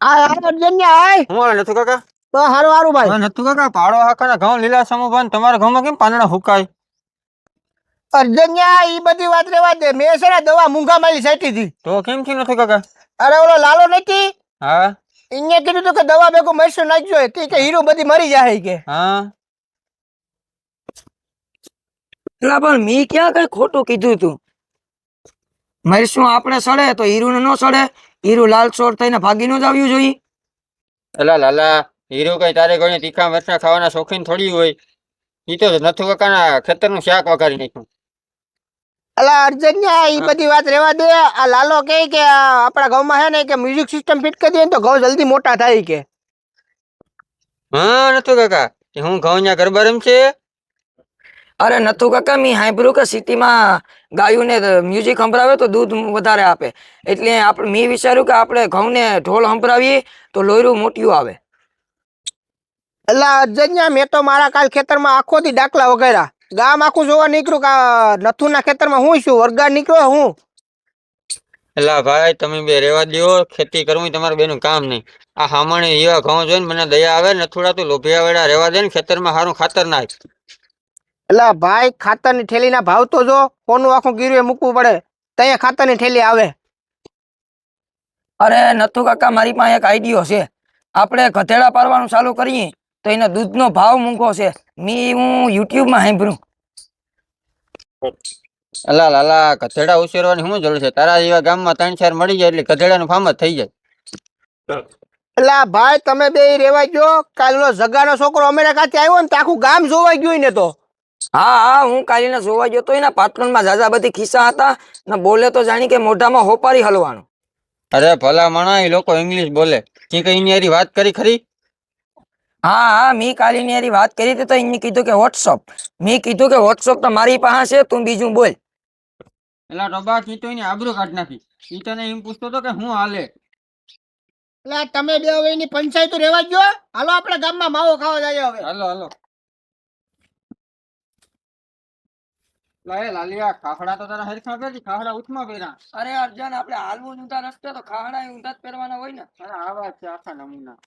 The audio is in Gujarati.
આય હું હાલે નથુ કાકા? તો હારું હારું ભાઈ. નથુ કાકા, પાડો હાકાના ઘઉં લીલા સમૂહ તમારા ઘઉંમાં કેમ પાંદડા હુકાય? અર્જન્યા ઈ બધી વાત રેવા દે. મેં છે ને દવા મૂંગા માલી સાટી હતી. તો કેમ થી નથુ કાકા? અરે ઓલો લાલો નથી, હા એને કીધું તું કે દવા ભેગું મરશું નાખજો. તે કે હીરો બધી મરી જાય કે. હા એટલે પણ મી ક્યાં કઈ ખોટું કીધું તું? મરશું આપણે સડે તો હીરું ને ન સડે. હીરું લાલ ચોર થઈને ભાગી ન જ આવ્યું જોઈએ. એલા લાલા, હીરો કઈ તારે કોઈ તીખા મરચા ખાવાના શોખીન થોડી હોય. ઈ તો નથુ કાકાના ખેતરનું શાક વઘારી નાખ્યું. અલા અર્જન્યા ઈ બધી વાત રેવા દે. આ લાલો કે આપણા ગામમાં હે ને કે મ્યુઝિક સિસ્ટમ ફિટ કરી દે ને તો ઘઉં જલ્દી મોટા થાય કે. હા નથુ કાકા, હું ઘઉં ન્યા ગરબા રમશે? અરે નથુ કાકા, મી સાંભળ્યું કે સિટીમાં ગાયોને મ્યુઝિક સંભળાવે તો દૂધ વધારે આપે. એટલે આપણે મી વિચાર્યું કે આપણે ઘઉંને ઢોલ સંભળાવીએ તો લોયરું મોટિયું આવે. અલા અર્જન્યા, મેં તો મારા કાલ ખેતરમાં આખો દી ડાકલા વગેરા ગામ આખું જોવા નીકળ્યું કે નથુના ખેતરમાં હું છું વરગા નીકળ્યો હું. એલા ભાઈ, તમે બે રેવા દ્યો. ખેતી કરવું તમારે બેનું કામ નહીં. આ હામણે એવા ઘઉં જોઈને મને દયા આવે. નથુડા તું લોભિયા વેડા રેવા દે ને, ખેતરમાં સારું ખાતર નાખ. એટલે ભાઈ, ખાતરની થેલીના ભાવ તો જો. કોનું આખું ગીરવે મૂકવું પડે ત્યાં ખાતરની થેલી આવે. અરે નથુ કાકા, મારી પાસે એક આઈડિયો છે. આપણે ગધેડા પારવાનું ચાલુ કરીએ તો એનો દૂધનો ભાવ મૂંઘો છે. હું યુટ્યુબમાં સાંભળ્યું. અલા લાલા, ગધેડા ઉછેરવાની શું જરૂર છે? તારા જેવા ગામમાં 3-4 મળી જાય એટલે ગધેડાનું ફાર્મ જ થઈ જાય. એટલે ભાઈ, તમે બે રેવા ગયો. કાલ ઓલો જગાનો છોકરો અમેરિકાથી આવ્યો ને તો આખું ગામ જોવા ગયું ને. તો હા હા, હું કાલીને જોવા ગયો તો એના પાટણમાં ઝાઝા બધી ખિસ્સા હતા ને બોલે તો જાણી કે મોઢામાં હોપારી હલવાનું. અરે ભલા મણા, એ લોકો ઇંગ્લિશ બોલે. કી કઈ એની હારી વાત કરી ખરી? હા હા, મી કાલીની હારી વાત કરી હતી તો એને કીધું કે વોટ્સઅપ. મી કીધું કે વોટ્સઅપ તો મારી પાસે છે, તું બીજું બોલ. એલા ટબા, કી તો એની આબરૂ કાઢ નાખી. ઈ તને એમ પૂછતો હતો કે હું હાલે. એટલે તમે બે હવે એની પંચાયત રેવા ગયો. હાલો આપણે ગામમાં માવો ખાવા જઈએ હવે. હાલો હાલો. લા લાલિયા, ખાખડા તો તારા હરખા પહેરી, ખાખડા ઉઠમાં પહેરા. અરે અર્જન, આપણે હાલવું ઊંધા રસ્તે તો ખાડા ઊંધા જ પહેરવાના હોય ને. અરે આવા છે આખા નમૂના.